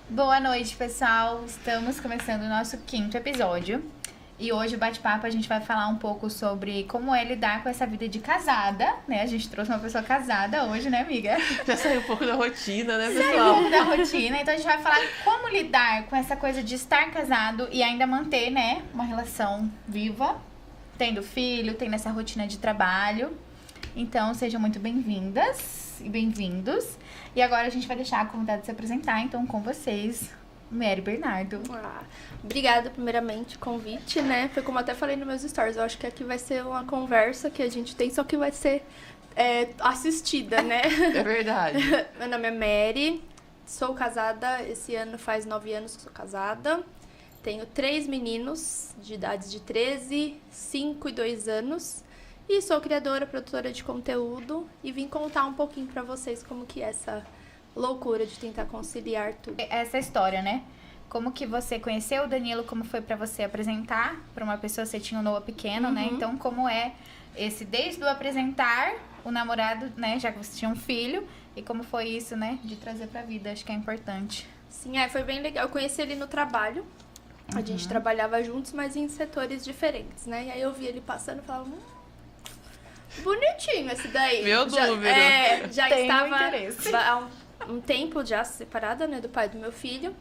Boa noite, pessoal. Estamos começando o nosso 5º episódio. E hoje o bate-papo a gente vai falar um pouco sobre como é lidar com essa vida de casada, né? A gente trouxe uma pessoa casada hoje, né, amiga? Já saiu um pouco da rotina, né, Saiu um pessoal? pouco da rotina. Então a gente vai falar como lidar com essa coisa de estar casado e ainda manter, né, uma relação viva, tendo filho, tendo essa rotina de trabalho. Então sejam muito bem-vindas e bem-vindos. E agora a gente vai deixar a convidada se apresentar, então com vocês, Mary Bernardo. Obrigada, primeiramente, convite, né? Foi como eu até falei nos meus stories, eu acho que aqui vai ser uma conversa que a gente tem, só que vai ser assistida, né? É verdade. Meu nome é Mary, sou casada, esse ano faz 9 anos que sou casada. Tenho 3 meninos de idades de 13, 5 e 2 anos. E sou criadora, produtora de conteúdo e vim contar um pouquinho pra vocês como que é essa loucura de tentar conciliar tudo. Essa história, né? Como que você conheceu o Danilo, como foi pra você apresentar pra uma pessoa, você tinha um Noah pequeno, né? Então, como é esse, desde o apresentar o namorado, né? Já que você tinha um filho, e como foi isso, né? De trazer pra vida, acho que é importante. Sim, foi bem legal. Eu conheci ele no trabalho. A gente trabalhava juntos, mas em setores diferentes, né? E aí eu vi ele passando e falava, bonitinho esse daí. Meu número. Já Tem um estava interesse. há um tempo já separada, né, do pai do meu filho.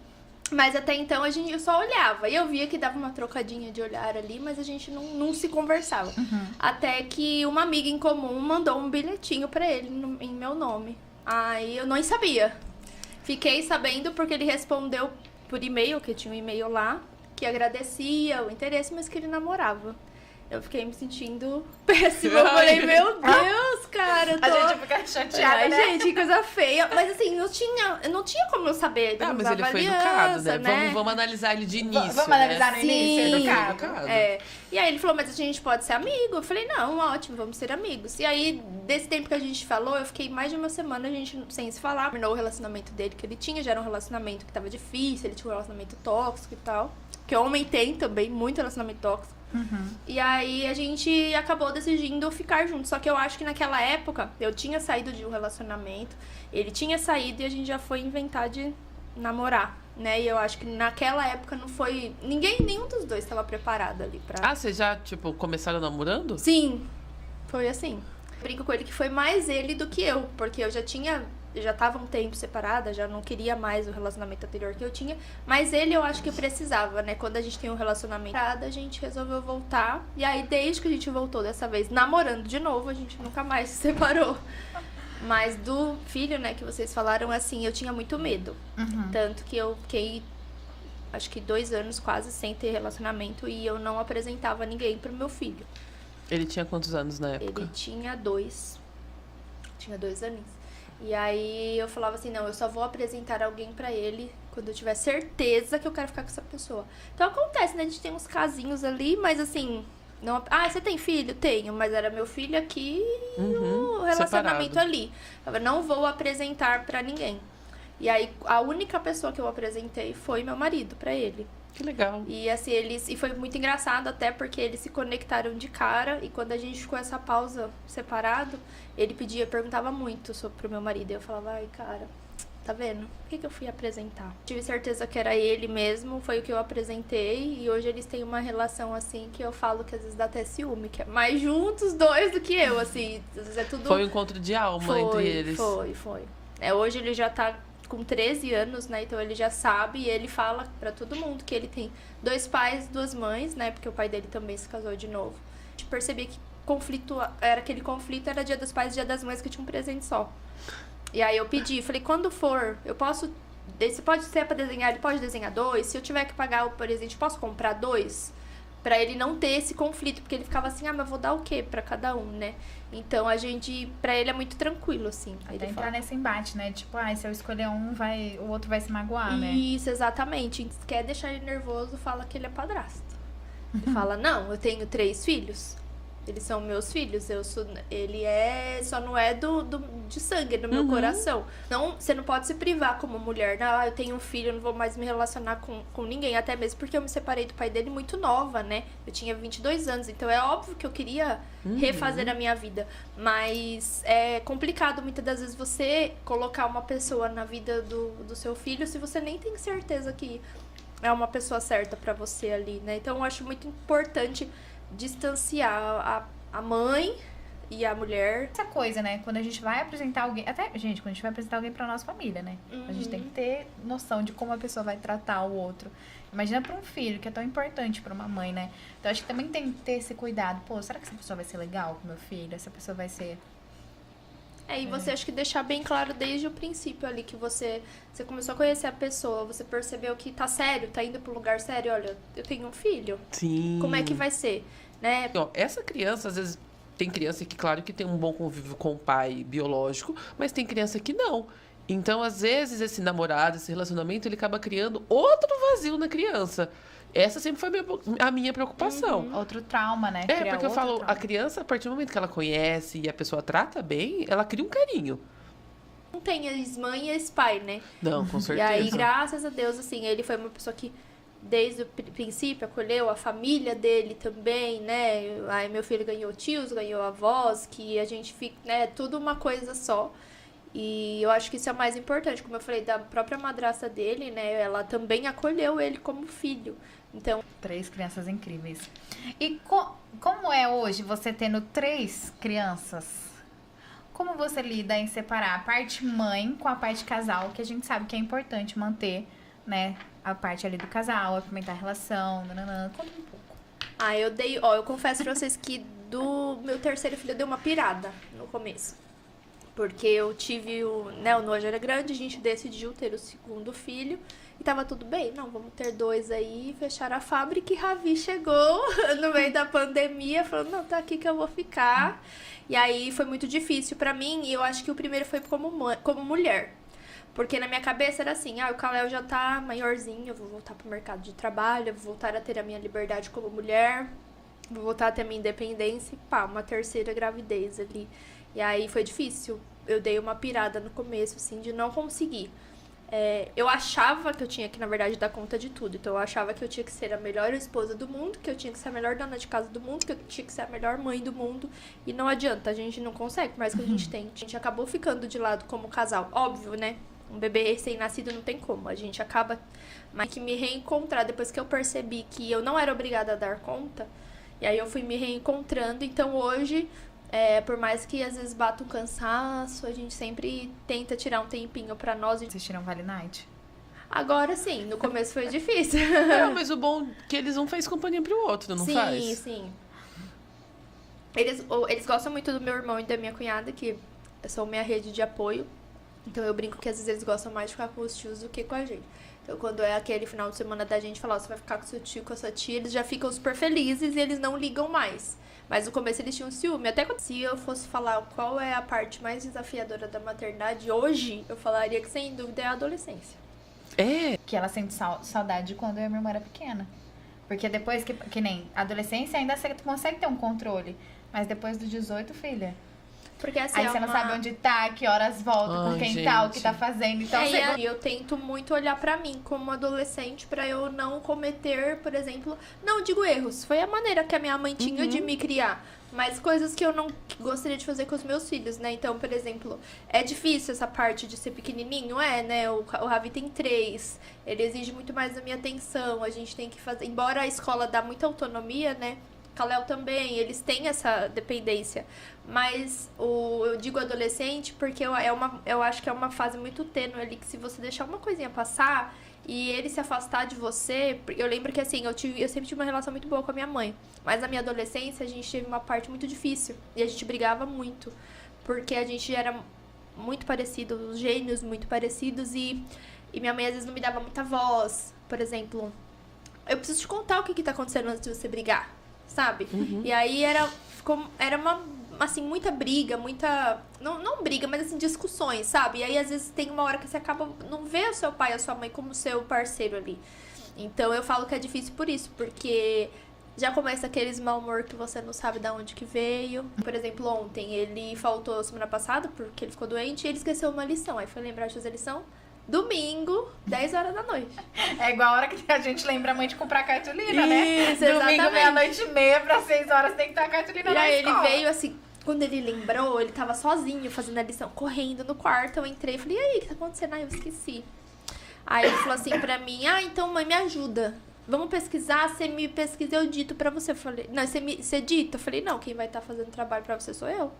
Mas até então eu só olhava. E eu via que dava uma trocadinha de olhar ali, mas a gente não se conversava. Até que uma amiga em comum mandou um bilhetinho pra ele em meu nome. Aí eu não sabia. Fiquei sabendo porque ele respondeu por e-mail, que tinha um e-mail lá, que agradecia o interesse, mas que ele namorava. Eu fiquei me sentindo péssima. Eu falei, meu Deus, cara, eu tô... A gente fica chateada, Ai, né? gente, que coisa feia. Mas assim, não tinha como eu saber. Ele Mas usava ele foi aliança, educado, né? Vamos analisar ele de início, Vamos né? analisar no início, Sim. educado. E aí ele falou, mas a gente pode ser amigo? Eu falei, não, ótimo, vamos ser amigos. E aí, desse tempo que a gente falou, eu fiquei mais de uma semana a gente sem se falar. Terminou o relacionamento dele que ele tinha, já era um relacionamento que tava difícil, ele tinha um relacionamento tóxico e tal. Que homem tem também, muito relacionamento tóxico. E aí a gente acabou decidindo ficar juntos. Só que eu acho que naquela época eu tinha saído de um relacionamento, ele tinha saído e a gente já foi inventar de namorar, né? E eu acho que naquela época não foi... nenhum dos dois estava preparado ali pra... Ah, vocês já, tipo, começaram namorando? Sim, foi assim. Brinco com ele que foi mais ele do que eu, porque eu já tava um tempo separada, já não queria mais o relacionamento anterior que eu tinha, mas ele eu acho que precisava, né? Quando a gente tem um relacionamento, a gente resolveu voltar, e aí desde que a gente voltou dessa vez namorando de novo, a gente nunca mais se separou. Mas do filho, né, que vocês falaram, assim, eu tinha muito medo. Tanto que eu fiquei, acho que 2 anos quase sem ter relacionamento e eu não apresentava ninguém pro meu filho. Ele tinha quantos anos na época? Ele tinha 2 aninhos. E aí eu falava assim, não, eu só vou apresentar alguém pra ele quando eu tiver certeza que eu quero ficar com essa pessoa. Então acontece, né? A gente tem uns casinhos ali, mas assim... Não... Ah, você tem filho? Tenho, mas era meu filho aqui e o relacionamento separado. ali. Eu falava, não vou apresentar pra ninguém. E aí a única pessoa que eu apresentei foi meu marido pra ele. Que legal. E assim, e foi muito engraçado até porque eles se conectaram de cara e quando a gente ficou essa pausa separado, ele perguntava muito pro meu marido. E eu falava, ai, cara, tá vendo? Por que eu fui apresentar? Tive certeza que era ele mesmo, foi o que eu apresentei e hoje eles têm uma relação assim que eu falo que às vezes dá até ciúme, que é mais juntos dois do que eu, assim, às vezes é tudo... Foi um encontro de alma entre eles. Foi. Hoje ele já tá com 13 anos, né? Então ele já sabe e ele fala pra todo mundo que ele tem 2 pais, 2 mães, né? Porque o pai dele também se casou de novo. A gente percebia que aquele conflito era Dia dos Pais e Dia das Mães que tinha um presente só. E aí eu pedi, falei, quando for, eu posso... Se pode ser pra desenhar, ele pode desenhar 2. Se eu tiver que pagar o presente, posso comprar 2? Pra ele não ter esse conflito, porque ele ficava assim, mas vou dar o quê pra cada um, né? Então, pra ele é muito tranquilo, assim. Até Ele entrar fala, nesse embate, né? Tipo, se eu escolher um, o outro vai se magoar, né? isso, exatamente. Quer deixar ele nervoso, fala que ele é padrasto. Ele fala, não, eu tenho 3 filhos. Eles são meus filhos, ele só não é de sangue, do meu coração. Não, você não pode se privar como mulher. Não, eu tenho um filho, eu não vou mais me relacionar com ninguém. Até mesmo porque eu me separei do pai dele muito nova, né? Eu tinha 22 anos, então é óbvio que eu queria refazer a minha vida. Mas é complicado muitas das vezes você colocar uma pessoa na vida do seu filho se você nem tem certeza que é uma pessoa certa pra você ali, né? Então eu acho muito importante distanciar a mãe e a mulher. Essa coisa, né? Quando a gente vai apresentar alguém... Até, gente, quando a gente vai apresentar alguém pra nossa família, né? A gente tem que ter noção de como a pessoa vai tratar o outro. Imagina pra um filho, que é tão importante pra uma mãe, né? Então, acho que também tem que ter esse cuidado. Pô, será que essa pessoa vai ser legal com meu filho? Essa pessoa vai ser... E você acho que deixar bem claro desde o princípio ali, que você começou a conhecer a pessoa, você percebeu que tá sério, tá indo pro lugar sério, olha, eu tenho um filho. Sim. Como é que vai ser, né? Ó, essa criança, às vezes, tem criança que, claro, que tem um bom convívio com o pai biológico, mas tem criança que não. Então, às vezes, esse namorado, esse relacionamento, ele acaba criando outro vazio na criança. Essa sempre foi a minha preocupação. Outro trauma, né? É, Criar porque eu outro falo, trauma. a criança, a partir do momento que ela conhece e a pessoa trata bem, ela cria um carinho. Não tem ex-mãe e ex-pai, né? Não, com E certeza. aí, graças a Deus, assim, ele foi uma pessoa que desde o princípio acolheu a família dele também, né? Aí meu filho ganhou tios, ganhou avós, que a gente fica, né? Tudo uma coisa só. E eu acho que isso é o mais importante, como eu falei, da própria madrasta dele, né? Ela também acolheu ele como filho. Então, 3 crianças incríveis. E como é hoje você tendo 3 crianças? Como você lida em separar a parte mãe com a parte casal, que a gente sabe que é importante manter, né? A parte ali do casal, apimentar a relação, nananã. Conta um pouco. eu confesso pra vocês que do meu terceiro filho eu dei uma pirada no começo. Porque eu tive o nojo era grande, a gente decidiu ter o segundo filho e tava tudo bem. Não, vamos ter 2 aí, fechar a fábrica e Ravi chegou no meio da pandemia, falou, não, tá aqui que eu vou ficar. E aí foi muito difícil pra mim e eu acho que o primeiro foi como mulher. Porque na minha cabeça era assim, o Kalel já tá maiorzinho, eu vou voltar pro mercado de trabalho, eu vou voltar a ter a minha liberdade como mulher, vou voltar a ter a minha independência e uma terceira gravidez ali. E aí foi difícil. Eu dei uma pirada no começo, assim, de não conseguir. Eu achava que eu tinha que, na verdade, dar conta de tudo. Então, eu achava que eu tinha que ser a melhor esposa do mundo, que eu tinha que ser a melhor dona de casa do mundo, que eu tinha que ser a melhor mãe do mundo. E não adianta, a gente não consegue, por mais que a gente tente. A gente acabou ficando de lado como casal. Óbvio, né? Um bebê recém-nascido não tem como. A gente acaba... Mas que me reencontrar, depois que eu percebi que eu não era obrigada a dar conta, e aí eu fui me reencontrando. Então, hoje... por mais que às vezes bata um cansaço, a gente sempre tenta tirar um tempinho pra nós. Vocês tiram Vale Night? Agora sim, no começo foi difícil. Não, mas o bom é que eles um faz companhia pro outro, não faz? Sim, sim. Eles gostam muito do meu irmão e da minha cunhada, que são minha rede de apoio. Então eu brinco que às vezes eles gostam mais de ficar com os tios do que com a gente. Então quando é aquele final de semana da gente falar, você vai ficar com seu tio, com a sua tia, eles já ficam super felizes e eles não ligam mais. Mas no começo eles tinham ciúme. Até quando, se eu fosse falar qual é a parte mais desafiadora da maternidade, hoje eu falaria que sem dúvida é a adolescência. Que ela sente saudade de quando eu e minha irmã era pequena. Porque depois que nem adolescência ainda você consegue ter um controle. Mas depois dos 18, filha... Porque assim, aí você não sabe onde tá, que horas volta, com quem tá, o que tá fazendo. Então, e eu tento muito olhar pra mim como adolescente pra eu não cometer, por exemplo, não digo erros, foi a maneira que a minha mãe tinha de me criar, mas coisas que eu não gostaria de fazer com os meus filhos, né? Então, por exemplo, é difícil essa parte de ser pequenininho, né? O Ravi tem 3, ele exige muito mais da minha atenção, a gente tem que fazer, embora a escola dá muita autonomia, né? Kalel também, eles têm essa dependência. Mas eu digo adolescente porque eu acho que é uma fase muito tênue ali, que se você deixar uma coisinha passar e ele se afastar de você... Eu lembro que assim, eu sempre tive uma relação muito boa com a minha mãe. Mas na minha adolescência a gente teve uma parte muito difícil. E a gente brigava muito. Porque a gente era muito parecido, os gênios muito parecidos. E minha mãe às vezes não me dava muita voz. Por exemplo, eu preciso te contar o que tá acontecendo antes de você brigar. Sabe? E aí era uma, assim, muita briga, muita... Não briga, mas assim, discussões, sabe? E aí, às vezes, tem uma hora que você acaba... Não vê o seu pai e a sua mãe como seu parceiro ali. Então, eu falo que é difícil por isso, porque Já começa aqueles mau humor que você não sabe de onde que veio. Por exemplo, ontem ele faltou semana passada porque ele ficou doente e ele esqueceu uma lição. Aí foi lembrar de fazer a lição domingo, 10 horas da noite. É igual a hora que a gente lembra a mãe de comprar cartolina, né? Isso, Domingo, exatamente. meia-noite e meia, pra 6 horas tem que estar a cartolina E na aí escola. ele veio assim, quando ele lembrou, ele tava sozinho fazendo a lição, correndo no quarto. Eu entrei e falei, e aí, o que tá acontecendo? Aí eu esqueci. Aí ele falou assim pra mim, então mãe, me ajuda. Vamos pesquisar, você me pesquisa, eu dito pra você. Eu falei, não, você dita? Eu falei, não, quem vai estar fazendo trabalho pra você sou eu.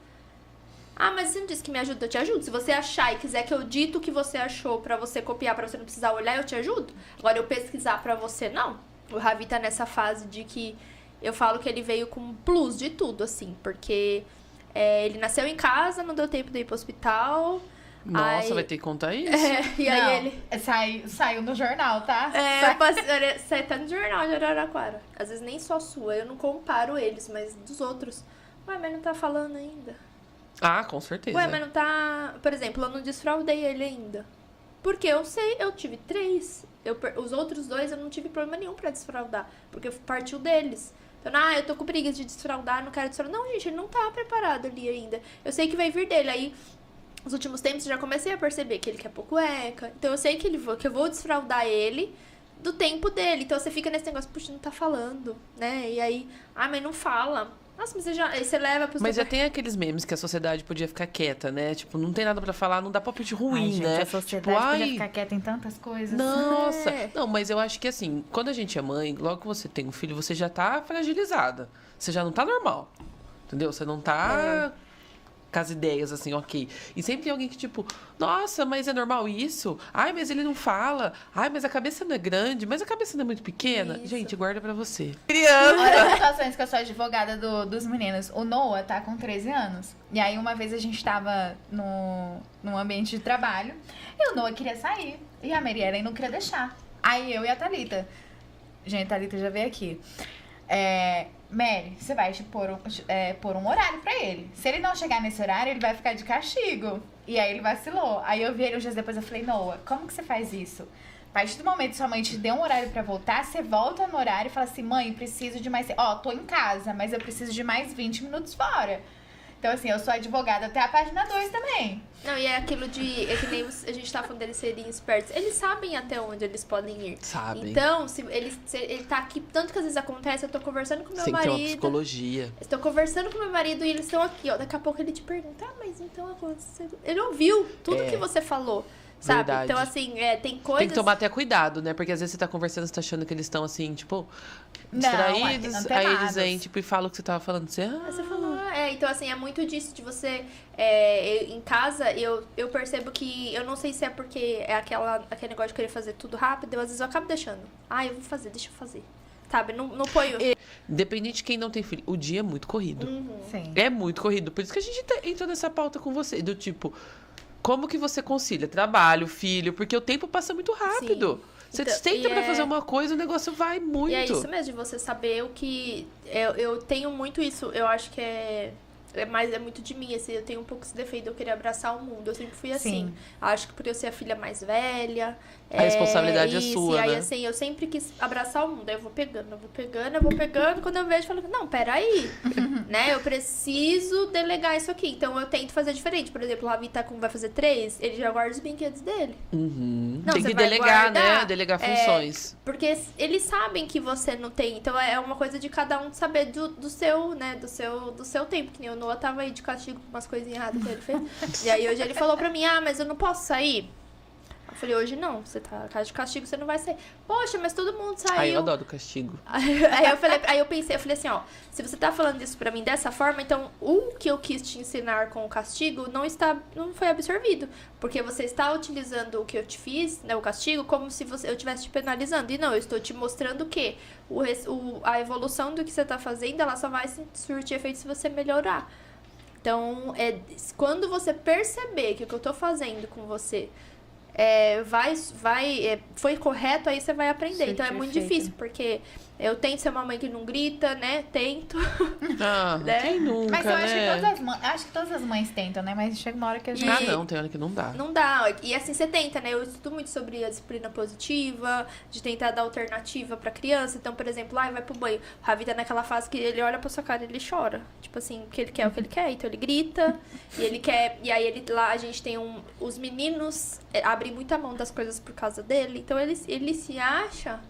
Mas você não disse que me ajuda, eu te ajudo. Se você achar e quiser que eu dito o que você achou pra você copiar, pra você não precisar olhar, eu te ajudo. Agora, eu pesquisar pra você, não. O Ravi tá nessa fase de que eu falo que ele veio com plus de tudo, assim. Porque ele nasceu em casa, não deu tempo de ir pro hospital. Nossa, vai ter que contar isso? E aí Não, ele... Saiu no jornal, tá? Sai tá no jornal de Araraquara. Às vezes nem só sua, eu não comparo eles, mas dos outros. Ué, mas não tá falando ainda. Ah, com certeza. Ué, mas não tá... Por exemplo, eu não desfraudei ele ainda. Porque eu sei, eu tive 3. Os outros 2 eu não tive problema nenhum pra desfraudar. Porque partiu deles. Então, eu tô com preguiça de desfraudar, não quero desfraudar. Não, gente, ele não tá preparado ali ainda. Eu sei que vai vir dele. Aí, nos últimos tempos, eu já comecei a perceber que ele quer pôr cueca. Então, eu sei que eu vou desfraudar ele do tempo dele. Então, você fica nesse negócio, puxa, não tá falando, né? E aí, mas não fala. Nossa, mas aí você leva pros... Mas já tem aqueles memes que a sociedade podia ficar quieta, né? Tipo, não tem nada pra falar, não dá palpite ruim, gente, né? A sociedade tipo, podia ficar quieta em tantas coisas. Nossa! Não, mas eu acho que assim, quando a gente é mãe, logo que você tem um filho, você já tá fragilizada. Você já não tá normal. Entendeu? Você não tá com as ideias assim, ok. E sempre tem alguém que, tipo, nossa, mas é normal isso? Ai, mas ele não fala. Ai, mas a cabeça não é grande. Mas a cabeça não é muito pequena. Isso. Gente, guarda pra você. Olha as situações que eu sou advogada dos meninos. O Noah tá com 13 anos. E aí, uma vez a gente tava num ambiente de trabalho. E o Noah queria sair. E a Mariela não queria deixar. Aí eu e a Thalita. Gente, a Thalita já veio aqui. Mary, você vai pôr um horário pra ele. Se ele não chegar nesse horário, ele vai ficar de castigo. E aí ele vacilou. Aí eu vi ele uns dias depois, eu falei, Noah, como que você faz isso? A partir do momento que sua mãe te deu um horário pra voltar, você volta no horário e fala assim, mãe, preciso de mais... tô em casa, mas eu preciso de mais 20 minutos fora. Então, assim, eu sou advogada até a página 2 também. Não, e é aquilo de... É que nem a gente tá falando deles serem espertos. Eles sabem até onde eles podem ir. Sabem. Então, se ele tá aqui... Tanto que às vezes acontece, eu tô conversando com meu Tem que ter uma marido... psicologia. Estou conversando com meu marido e eles estão aqui, ó. Daqui a pouco ele te pergunta, mas então aconteceu... Ele ouviu tudo que você falou, sabe? Verdade. Então, assim, tem coisas... Tem que tomar até cuidado, né? Porque às vezes você tá conversando, você tá achando que eles estão assim, tipo, Não, distraídos. Aí antenados. eles vêm, tipo, e falam o que você tava falando. Você, Aí você falou, então assim, é muito disso de você, em casa, eu percebo que, eu não sei se é porque é aquele negócio de querer fazer tudo rápido, às vezes eu acabo deixando. Eu vou fazer, deixa eu fazer. Sabe, não ponho. Independente de quem não tem filho, o dia é muito corrido. Sim. É muito corrido. Por isso que a gente entrou nessa pauta com você, do tipo, como que você concilia trabalho, filho, porque o tempo passa muito rápido. Sim. Você Então, senta pra fazer uma coisa, o negócio vai muito. E é isso mesmo, de você saber o que... Eu tenho muito isso, eu acho que é muito de mim, assim, eu tenho um pouco esse defeito de eu querer abraçar o mundo. Eu sempre fui assim. Sim. Acho que por eu ser a filha mais velha... A responsabilidade é isso, sua, e aí, né? assim, eu sempre quis abraçar o mundo. Aí eu vou pegando. Quando eu vejo, eu falo, não, peraí. Né? Eu preciso delegar isso aqui. Então, eu tento fazer diferente. Por exemplo, o Ravi vai fazer 3, ele já guarda os brinquedos dele. Não, tem você que vai delegar, né? guardar, Delegar funções. Porque eles sabem que você não tem. Então é uma coisa de cada um saber do seu, né? Do seu tempo. Que nem o Noah tava aí de castigo com umas coisinhas erradas que ele fez. E aí hoje ele falou pra mim, mas eu não posso sair. Eu falei, hoje não, você tá casa de castigo, você não vai sair. Poxa, mas todo mundo saiu. Ai, eu adoro castigo. Aí eu falei assim, ó, se você tá falando isso pra mim dessa forma, então o que eu quis te ensinar com o castigo não foi absorvido. Porque você está utilizando o que eu te fiz, né, o castigo, como se eu estivesse te penalizando. E não, eu estou te mostrando que a evolução do que você tá fazendo, ela só vai surtir efeito se você melhorar. Então, quando você perceber que o que eu tô fazendo com você foi correto, aí você vai aprender. Então é muito difícil, porque Eu tento ser uma mãe que não grita, né? Tento. Ah, Né? quem nunca, Mas eu acho né? que acho que todas as mães tentam, né? Mas chega uma hora que a gente... Ah, não, tem hora que não dá. Não dá. E assim, você tenta, né? Eu estudo muito sobre a disciplina positiva, de tentar dar alternativa pra criança. Então, por exemplo, vai pro banho. O Ravi tá naquela fase que ele olha pra sua cara e ele chora. Tipo assim, o que ele quer, o que ele quer. Então ele grita, e ele quer... E aí lá a gente tem os meninos abrem muita mão das coisas por causa dele. Então ele se acha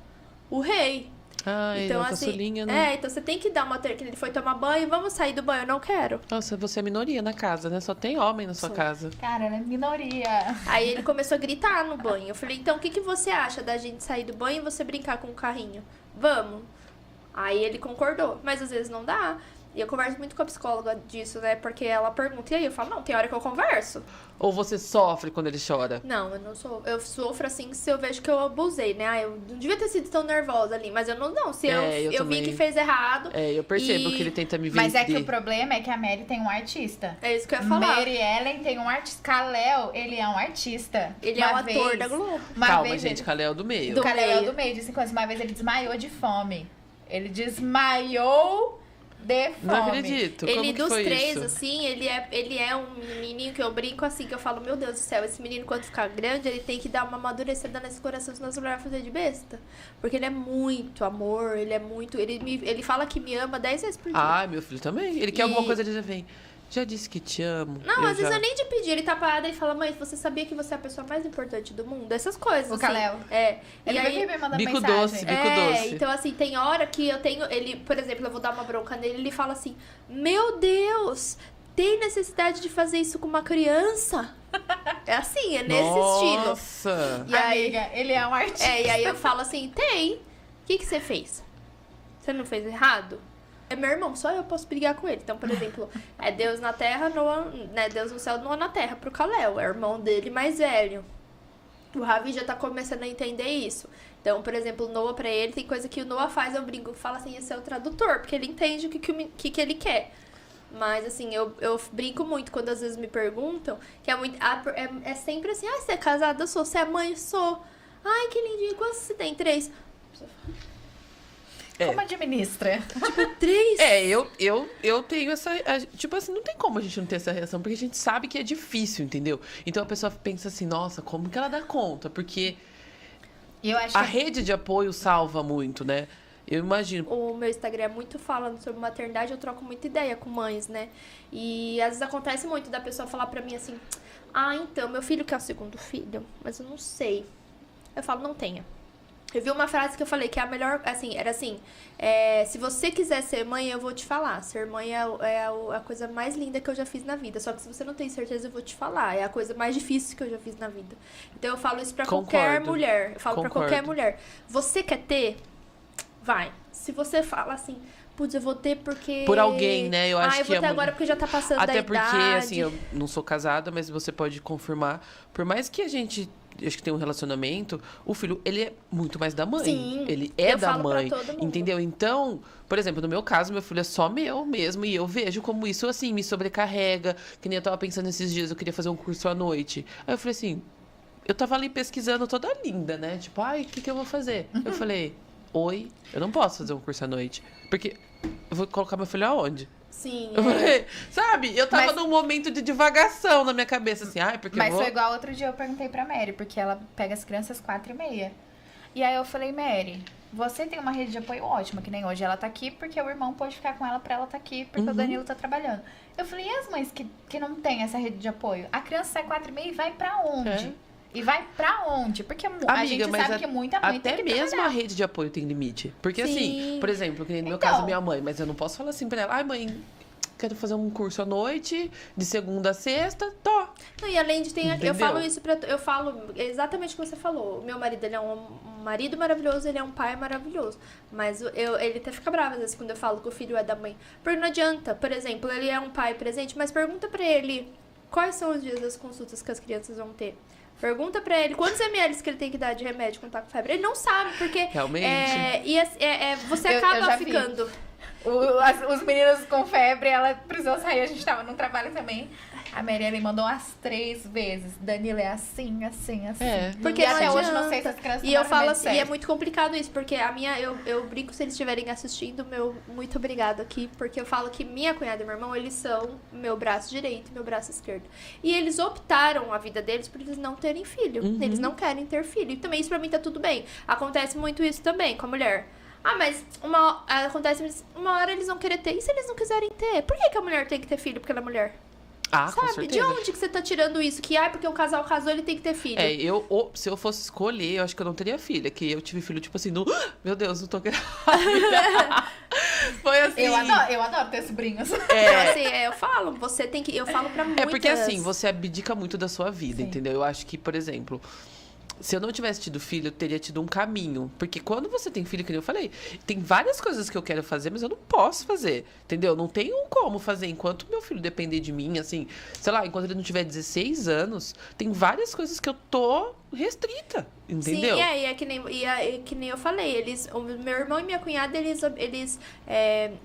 o rei. Ai, Então, a assim, caçulinha, né? então você tem que dar uma que ele foi tomar banho, vamos sair do banho, eu não quero. Nossa, você é minoria na casa, né? Só tem homem na sua Sou. casa. Cara, ela é minoria. Aí ele começou a gritar no banho. Eu falei, então o que você acha da gente sair do banho e você brincar com o carrinho? Vamos. Aí ele concordou, mas às vezes não dá. E eu converso muito com a psicóloga disso, né? Porque ela pergunta, e aí eu falo, não, tem hora que eu converso. Ou você sofre quando ele chora? Não, eu não sou. Eu sofro assim se eu vejo que eu abusei, né? Eu não devia ter sido tão nervosa ali, mas eu não. Se eu vi também. que fez errado. É, eu percebo e- que ele tenta me vender. Mas é que o problema é que a Mary tem um artista. É isso que eu ia falar. Mary Ellen tem um artista. Kalel, ele é um artista. Ele é um ator da Globo. Uma Calma, vez gente, Kalel do meio. Do Kalel meio. do meio, de 5 anos. Uma vez ele desmaiou de fome. Ele desmaiou de fome. Não acredito. Como Ele que dos foi três, isso? assim, ele é um menininho que eu brinco assim, que eu falo, meu Deus do céu, esse menino quando ficar grande, ele tem que dar uma amadurecida nesse coração, senão você não vai fazer de besta. Porque ele é muito amor, ele é muito... Ele fala que me ama 10 vezes por dia. Ai, meu filho também. Ele quer E- alguma coisa, ele já vem. Já disse que te amo. Não, às vezes já... eu nem de pedir, ele tá parado e fala, mãe, você sabia que você é a pessoa mais importante do mundo? Essas coisas, O assim. Kalel. É. Ele e aí... vive me mandando Bico mensagem. doce, bico doce. Então assim, tem hora que eu tenho, ele, por exemplo, eu vou dar uma bronca nele, ele fala assim, meu Deus, tem necessidade de fazer isso com uma criança? É assim, é nesse estilo. Nossa! E aí, Amiga, ele é um artista. e aí eu falo assim, tem, o que você fez? Você não fez errado? É meu irmão, só eu posso brigar com ele. Então, por exemplo, é Deus na terra, Noah, né? Deus no céu, Noah na terra, pro Kalel, é o irmão dele mais velho. O Ravi já tá começando a entender isso. Então, por exemplo, o Noah pra ele, tem coisa que o Noah faz, eu brinco, fala assim, esse é o tradutor, porque ele entende o que ele quer. Mas, assim, eu brinco muito quando às vezes me perguntam, que é muito. É sempre assim, você é casada? Eu sou. Você é mãe? Sou. Ai, que lindinho. Quantos você tem? 3. É. Como administra? 3? Eu tenho essa... Tipo assim, não tem como a gente não ter essa reação, porque a gente sabe que é difícil, entendeu? Então a pessoa pensa assim, nossa, como que ela dá conta? Porque E eu acho a que rede de apoio salva muito, né? Eu imagino. O meu Instagram é muito falando sobre maternidade, eu troco muita ideia com mães, né? E às vezes acontece muito da pessoa falar pra mim assim, então, meu filho quer o segundo filho, mas eu não sei. Eu falo, não tenha. Eu vi uma frase que eu falei que é a melhor, assim, era assim, se você quiser ser mãe, eu vou te falar. Ser mãe é a coisa mais linda que eu já fiz na vida. Só que se você não tem certeza, eu vou te falar. É a coisa mais difícil que eu já fiz na vida. Então eu falo isso pra qualquer Concordo. mulher. Eu falo pra Concordo. qualquer mulher. Você quer ter? Vai. Se você fala assim, putz, eu vou ter porque... Por alguém, né? Eu acho eu que vou ter a agora porque já tá passando Até da porque, idade. assim, eu não sou casada, mas você pode confirmar. Por mais que a gente, acho que tem um relacionamento, o filho, ele é muito mais da mãe. Sim, Ele é eu da falo pra mãe. todo mundo. Entendeu? Então, por exemplo, no meu caso, meu filho é só meu mesmo. E eu vejo como isso, assim, me sobrecarrega. Que nem eu tava pensando esses dias, eu queria fazer um curso à noite. Aí eu falei assim, eu tava ali pesquisando toda linda, né? Tipo, ai, o que eu vou fazer? Eu falei, oi, eu não posso fazer um curso à noite. Porque eu vou colocar meu filho aonde? Sim, Eu falei, sabe? Eu tava Mas- num momento de divagação na minha cabeça, assim, ai, porque Mas eu vou... foi igual outro dia eu perguntei pra Mary, porque ela pega as crianças 4h30. E aí eu falei, Mary, você tem uma rede de apoio ótima, que nem hoje ela tá aqui porque o irmão pode ficar com ela pra ela tá aqui, porque o Danilo tá trabalhando. Eu falei, e as mães que não têm essa rede de apoio? A criança sai 4h30 e vai pra onde? É. E vai pra onde? Porque a Amiga, gente mas sabe que muita mãe até tem que mesmo trabalhar. a rede de apoio tem limite. Porque assim, Sim. por exemplo, que nem no meu Então. caso, minha mãe, mas eu não posso falar assim pra ela, ai mãe, quero fazer um curso à noite, de segunda a sexta, tô. Não, e além de ter, eu Entendeu? falo isso eu falo exatamente o que você falou. O meu marido, ele é um marido maravilhoso, ele é um pai maravilhoso. Mas ele até fica bravo às vezes quando eu falo que o filho é da mãe. Porque não adianta, por exemplo, ele é um pai presente, mas pergunta pra ele quais são os dias das consultas que as crianças vão ter. Pergunta pra ele quantos ml que ele tem que dar de remédio quando tá com febre. Ele não sabe, porque Realmente. você Eu acaba já vi. ficando. Os meninos com febre, ela precisou sair, a gente tava num trabalho também. A Marielle mandou umas 3 vezes. Danilo é assim, assim, assim. Porque e até não hoje não adianta. sei se as crianças E eu tomaram falo remédio assim, e é certo. muito complicado isso, porque a minha, eu brinco se eles estiverem assistindo, muito obrigado aqui, porque eu falo que minha cunhada e meu irmão, eles são meu braço direito e meu braço esquerdo. E eles optaram a vida deles por eles não terem filho. Eles não querem ter filho. E também isso pra mim tá tudo bem. Acontece muito isso também com a mulher. Ah, mas acontece uma hora eles vão querer ter. E se eles não quiserem ter? Por que a mulher tem que ter filho porque ela é mulher? Ah, com Sabe? certeza. De onde que você tá tirando isso? Que, porque o casal casou, ele tem que ter filho. Se eu fosse escolher, eu acho que eu não teria filha. Que eu tive filho, tipo assim, meu Deus, não tô querendo. Foi assim. Eu adoro ter sobrinhos. Então, assim, eu falo, você tem que... Eu falo pra muitas... É porque assim, você abdica muito da sua vida, Sim. entendeu? Eu acho que, por exemplo, se eu não tivesse tido filho, eu teria tido um caminho. Porque quando você tem filho, que nem eu falei, tem várias coisas que eu quero fazer, mas eu não posso fazer, entendeu? Não tenho como fazer enquanto meu filho depender de mim, assim, sei lá, enquanto ele não tiver 16 anos, tem várias coisas que eu tô restrita, entendeu? Sim, e é que nem eu falei, o meu irmão e minha cunhada, eles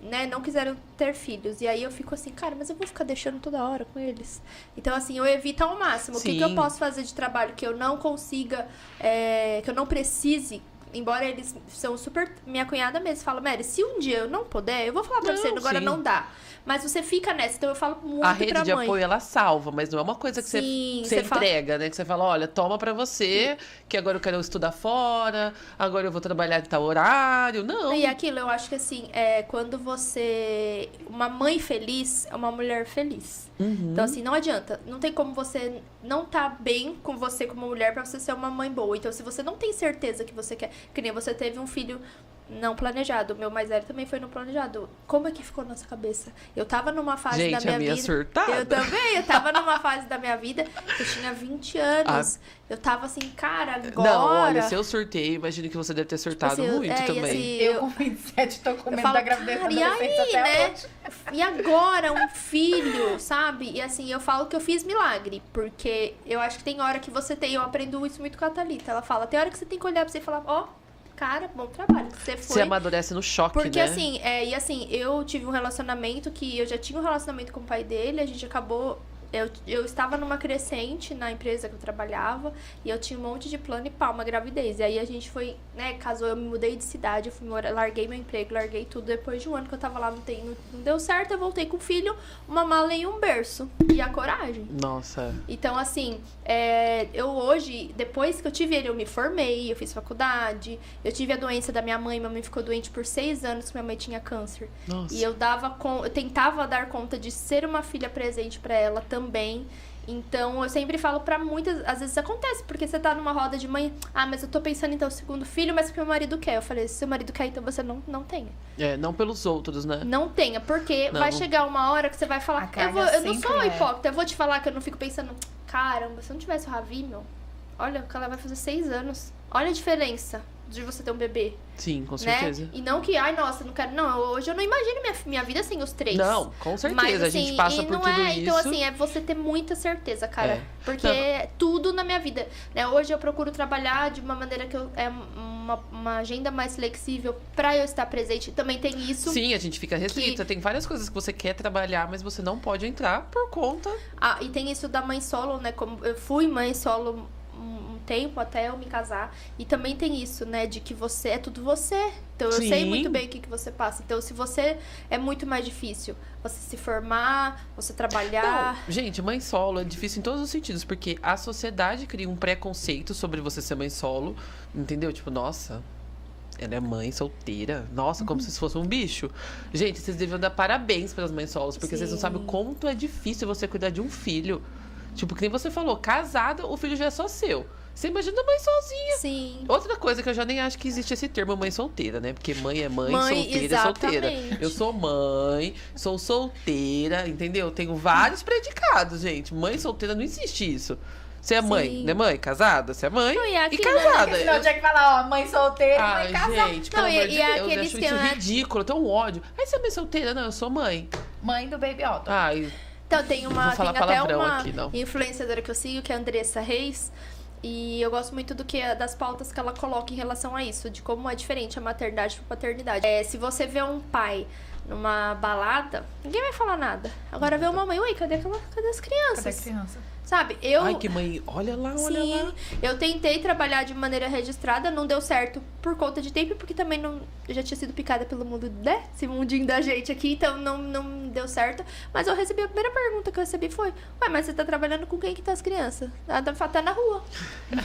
né, não quiseram ter filhos. E aí eu fico assim, cara, mas eu vou ficar deixando toda hora com eles. Então, assim, eu evito ao máximo. O que eu posso fazer de trabalho que eu não consiga, que eu não precise. Embora eles são super... Minha cunhada mesmo fala, Mary, se um dia eu não puder, eu vou falar pra você, agora sim. não dá. Mas você fica nessa, então eu falo muito A rede pra de mãe. apoio, ela salva, mas não é uma coisa que Sim, você você entrega, né? Que você fala, olha, toma pra você, que agora eu quero estudar fora, agora eu vou trabalhar em tal horário. Não. E aquilo, eu acho que assim, quando você... Uma mãe feliz é uma mulher feliz. Então, assim, não adianta. Não tem como você não tá bem com você como mulher pra você ser uma mãe boa. Então, se você não tem certeza que você quer... Que nem você teve um filho não planejado. O meu mais velho também foi não planejado. Como é que ficou na nossa cabeça? Eu tava numa fase da minha vida... surtada. Eu também. Eu tava numa fase da minha vida que eu tinha 20 anos. Eu tava assim, cara, agora... Não, olha, se eu surtei, imagino que você deve ter surtado assim, muito também. Assim, Eu com 27 tô com medo falo, da gravidez da cara, e adolescência aí, até né? hoje. E agora, um filho, sabe? E assim, eu falo que eu fiz milagre. Porque eu acho que tem hora que você tem... Eu aprendo isso muito com a Thalita. Ela fala, tem hora que você tem que olhar pra você e falar, cara, bom trabalho. Você foi... Você amadurece no choque, Porque né? assim, e assim, eu tive um relacionamento que eu já tinha um relacionamento com o pai dele, a gente acabou... Eu estava numa crescente na empresa que eu trabalhava e eu tinha um monte de plano e uma gravidez. E aí a gente foi, né, casou, eu me mudei de cidade, eu fui larguei meu emprego, larguei tudo. Depois de um ano que eu tava lá, não deu certo, eu voltei com o filho, uma mala e um berço. E a coragem. Nossa. Então, assim, eu hoje, depois que eu tive ele, eu me formei, eu fiz faculdade, eu tive a doença da minha mãe ficou doente por 6 anos, que minha mãe tinha câncer. Nossa. E eu tentava dar conta de ser uma filha presente pra ela também. Então, eu sempre falo pra muitas... Às vezes acontece, porque você tá numa roda de mãe... Ah, mas eu tô pensando em ter o segundo filho, mas o que meu marido quer. Eu falei, se seu marido quer, então você não tenha. Não pelos outros, né? Não tenha, porque Não. vai chegar uma hora que você vai falar... Eu não sou sempre hipócrita, eu vou te falar que eu não fico pensando... Caramba, se eu não tivesse o Ravi, olha, ela vai fazer 6 anos. Olha a diferença de você ter um bebê. Sim, com Né? certeza. E não que, nossa, não quero... Não, hoje eu não imagino minha vida sem os 3. Não, com certeza. Mas, a assim, gente passa e por não tudo isso. Então, assim, é você ter muita certeza, cara. É. Porque é tudo na minha vida. Né? Hoje eu procuro trabalhar de uma maneira que uma agenda mais flexível pra eu estar presente. Também tem isso. Sim, a gente fica restrita. Tem várias coisas que você quer trabalhar, mas você não pode entrar por conta. E tem isso da mãe solo, né? Como eu fui mãe solo um tempo até eu me casar. E também tem isso, né? De que você é tudo você. Então eu Sim. sei muito bem o que você passa. Então, se você é muito mais difícil você se formar, você trabalhar. Não, gente, mãe solo é difícil em todos os sentidos, porque a sociedade cria um preconceito sobre você ser mãe solo, entendeu? Tipo, nossa, ela é mãe solteira. Nossa, como se fosse um bicho. Gente, vocês deviam dar parabéns para as mães solos, porque vocês não Sim. sabem o quanto é difícil você cuidar de um filho. Tipo, que nem você falou, casada, o filho já é só seu. Você imagina a mãe sozinha. Sim. Outra coisa que eu já nem acho que existe esse termo mãe solteira, né? Porque mãe é mãe, Mãe, solteira é solteira. exatamente. Eu sou mãe, sou solteira, entendeu? Tenho vários predicados, gente. Mãe solteira não existe isso. Você é mãe, Sim. né, mãe? Casada? Você é mãe Não, e e aqui, casada. Senão tinha que falar, mãe solteira e Ai, mãe casada. gente, Não, pelo e- amor de e Deus, eu aquele acho isso esquema, né? ridículo, eu tenho um ódio. Aí você é mãe solteira? Não, eu sou mãe. Mãe do Baby Otto. Ai, Então, tem Vou falar até palavrão uma aqui, não. influenciadora que eu sigo, que é a Andressa Reis. E eu gosto muito das pautas que ela coloca em relação a isso, de como é diferente a maternidade para paternidade. Se você vê um pai numa balada, ninguém vai falar nada. Agora vê uma mãe, ué, cadê as crianças? Cadê a criança? Sabe, eu... Ai, que mãe, olha lá. Sim, eu tentei trabalhar de maneira registrada, não deu certo por conta de tempo, porque também eu já tinha sido picada pelo mundo, né? Esse mundinho da gente aqui, então não deu certo. Mas eu recebi, a primeira pergunta que eu recebi foi, ué, mas você tá trabalhando com quem que tá as crianças? Ela tá na rua.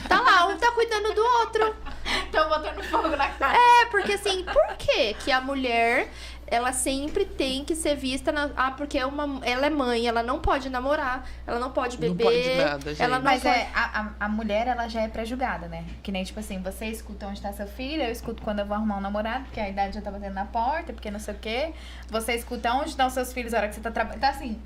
Tá lá, um tá cuidando do outro. Estão botando fogo na cara. Porque assim, por que a mulher... Ela sempre tem que ser vista porque ela é mãe, ela não pode namorar, ela não pode beber. Não pode nada, gente. Ela não Mas pode... a mulher, ela já é pré-julgada, né? Que nem, tipo assim, você escuta onde tá seu filho, eu escuto quando eu vou arrumar um namorado, porque a idade já tá batendo na porta, porque não sei o quê. Você escuta onde estão seus filhos na hora que você tá trabalhando. Então, assim...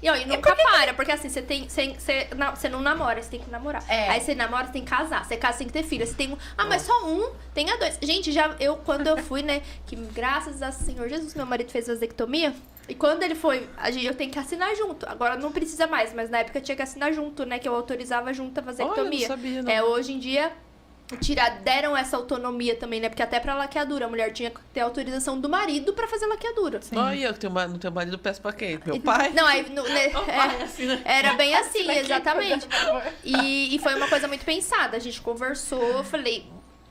E nunca para, porque assim, você não namora, você tem que namorar. Aí você namora, você tem que casar. Você casa, você tem que ter filho. Você tem mas só um, tenha dois. Gente, quando eu fui, né, que graças ao Senhor Jesus, meu marido fez vasectomia. E quando ele foi, eu tenho que assinar junto. Agora não precisa mais, mas na época eu tinha que assinar junto, né, que eu autorizava junto a vasectomia. Olha, eu não sabia, não. Hoje em dia... deram essa autonomia também, né? Porque até pra laqueadura, a mulher tinha que ter autorização do marido pra fazer laqueadura. Olha, não tenho marido, peço pra quem? Meu pai? Não, aí... Assim, né? Era bem assim, exatamente. E foi uma coisa muito pensada. A gente conversou, eu falei...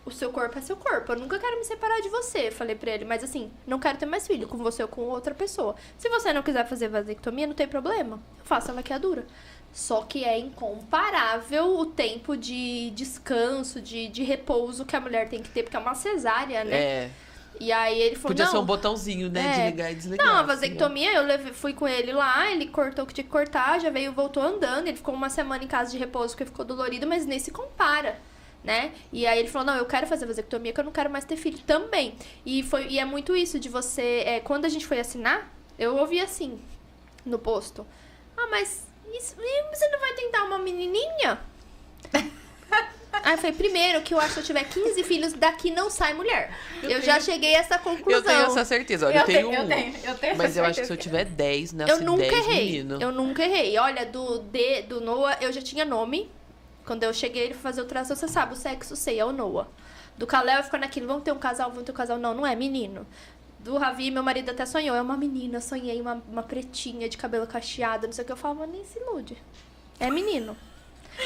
O seu corpo é seu corpo. Eu nunca quero me separar de você. Falei pra ele, mas assim, não quero ter mais filho com você ou com outra pessoa. Se você não quiser fazer vasectomia, não tem problema. Eu faço a laqueadura. Só que é incomparável o tempo de descanso, de repouso que a mulher tem que ter, porque é uma cesárea, né? E aí ele falou, Podia ser um botãozinho, né? De ligar e desligar. Não, a vasectomia, fui com ele lá, ele cortou o que tinha que cortar, já voltou andando. Ele ficou uma semana em casa de repouso porque ficou dolorido, mas nem se compara. Né? E aí ele falou, não, eu quero fazer vasectomia, que eu não quero mais ter filho também. E é muito isso de você... quando a gente foi assinar, eu ouvi assim, no posto. Mas você não vai tentar uma menininha? Aí eu falei, primeiro, que eu acho que se eu tiver 15 filhos, daqui não sai mulher. Eu já cheguei a essa conclusão. Eu tenho essa certeza. Olha, eu tenho um. Mas eu acho que se eu tiver 10, né? Eu nunca errei. Eu nunca errei. Olha, do Noah, eu já tinha nome. Quando eu cheguei, ele foi fazer o traço, você sabe, o sexo sei, é o Noah. Do Kalel, ficou naquilo, vamos ter um casal. Não é menino. Do Ravi, meu marido até sonhou, é uma menina, sonhei uma pretinha de cabelo cacheado, não sei o que. Eu falava, nem se ilude. É menino.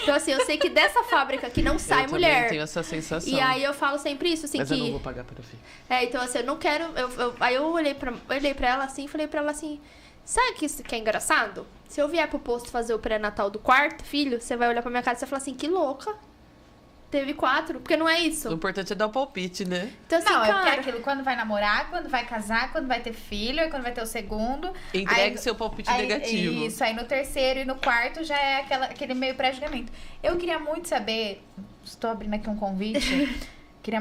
Então, assim, eu sei que dessa fábrica que não sai mulher. Eu também tenho essa sensação. E aí eu falo sempre isso, assim, mas eu não vou pagar pra ver. Então, assim, eu não quero... Aí eu olhei pra ela assim, falei pra ela assim... Sabe que é engraçado? Se eu vier pro posto fazer o pré-natal do quarto filho, você vai olhar pra minha cara e você vai falar assim, que louca. Teve 4, porque não é isso. O importante é dar o palpite, né? Então, assim, não, cara... é porque é aquilo, quando vai namorar, quando vai casar, quando vai ter filho, e quando vai ter o segundo... Entregue seu palpite negativo. Isso, aí no terceiro e no quarto já é aquele meio pré-julgamento. Eu queria muito saber, estou abrindo aqui um convite,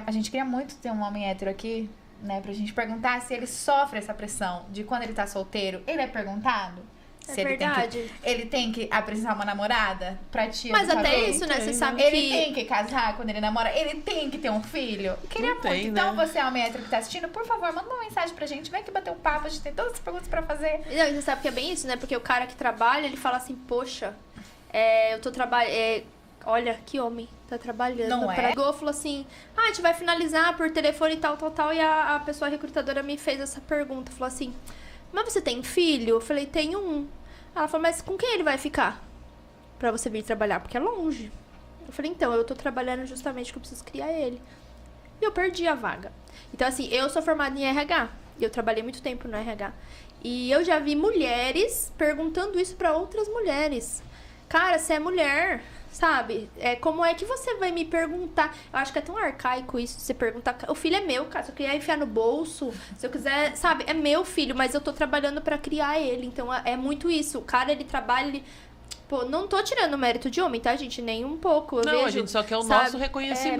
a gente queria muito ter um homem hétero aqui, né, pra gente perguntar se ele sofre essa pressão de quando ele tá solteiro, ele é perguntado? Se verdade. Ele tem que apresentar uma namorada pra tia. Mas até isso, né? Você sabe ele tem que casar quando ele namora? Ele tem que ter um filho? Queria muito. Então, você, homem hétero que tá assistindo, por favor, manda uma mensagem pra gente. Vem aqui bater um papo, a gente tem todas as perguntas pra fazer. Não, você sabe que é bem isso, né? Porque o cara que trabalha, ele fala assim, poxa, eu tô trabalhando... olha, que homem tá trabalhando. Não é? Ligou, falou assim, a gente vai finalizar por telefone e tal. E a pessoa recrutadora me fez essa pergunta. Falou assim, mas você tem filho? Eu falei, tenho um. Ela falou, mas com quem ele vai ficar? Pra você vir trabalhar, porque é longe. Eu falei, então, eu tô trabalhando justamente porque eu preciso criar ele. E eu perdi a vaga. Então, assim, eu sou formada em RH. E eu trabalhei muito tempo no RH. E eu já vi mulheres perguntando isso pra outras mulheres. Cara, você é mulher, sabe? Como é que você vai me perguntar? Eu acho que é tão arcaico isso, você perguntar. O filho é meu, cara. Se eu quiser enfiar no bolso, se eu quiser, sabe? É meu filho, mas eu tô trabalhando pra criar ele. Então é muito isso. O cara, ele trabalha, ele... Pô, não tô tirando o mérito de homem, tá, gente? Nem um pouco. Não, a gente só quer o nosso reconhecimento.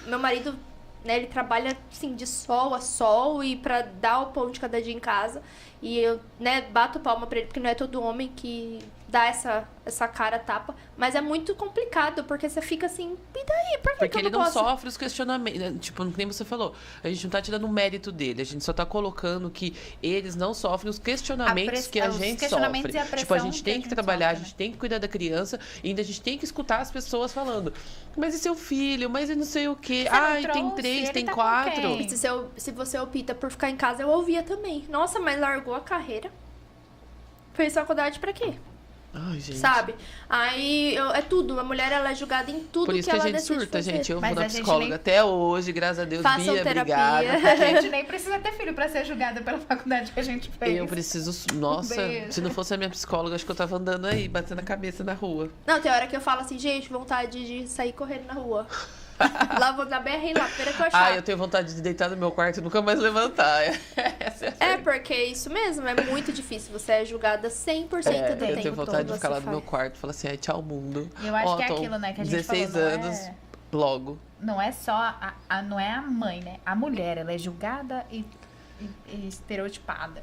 Meu marido, né, ele trabalha, assim, de sol a sol e pra dar o pão de cada dia em casa. E eu, né, bato palma pra ele, porque não é todo homem que dar essa cara tapa, mas é muito complicado, porque você fica assim, e daí? Por que Porque que eu ele não não posso? sofre os questionamentos. Tipo, nem você falou. A gente não tá tirando o mérito dele. A gente só tá colocando que eles não sofrem os questionamentos que a os gente questionamentos sofre. e a pressão Tipo, a gente que tem a que gente trabalhar, sofre, a gente tem que cuidar da criança, e ainda a gente tem que escutar as pessoas falando. Mas e seu filho? Mas e não sei o quê? Você não Ai, tem trouxe? 3, Ele tem tá com 4. quem? Se você opta por ficar em casa, eu ouvia também. Nossa, mas largou a carreira. Fez faculdade pra quê? Ai, gente. Sabe? Aí é tudo. A mulher, ela é julgada em tudo Por isso que que a ela gente decide surta, fazer. gente. Eu Mas vou na a gente psicóloga nem- até hoje, graças a Deus. Façam Bia, terapia. obrigada. A gente nem precisa ter filho pra ser julgada pela faculdade que a gente fez. Eu preciso. Nossa, Beijo. se não fosse a minha psicóloga, acho que eu tava andando aí, batendo a cabeça na rua. Não, tem hora que eu falo assim, gente, vontade de sair correndo na rua. Lá vou na BR lá, primeira que eu achar. Ah, eu tenho vontade de deitar no meu quarto e nunca mais levantar. Essa é a É, porque é isso mesmo, é muito difícil. Você é julgada 100% do eu tempo. tenho vontade de todo ficar lá você no meu faz. quarto e falar assim, ai, tchau, mundo. Eu acho Ó, que é tô aquilo, né, que a gente 16 falou, anos, logo. Não é só não é a mãe, né? A mulher, ela é julgada e estereotipada.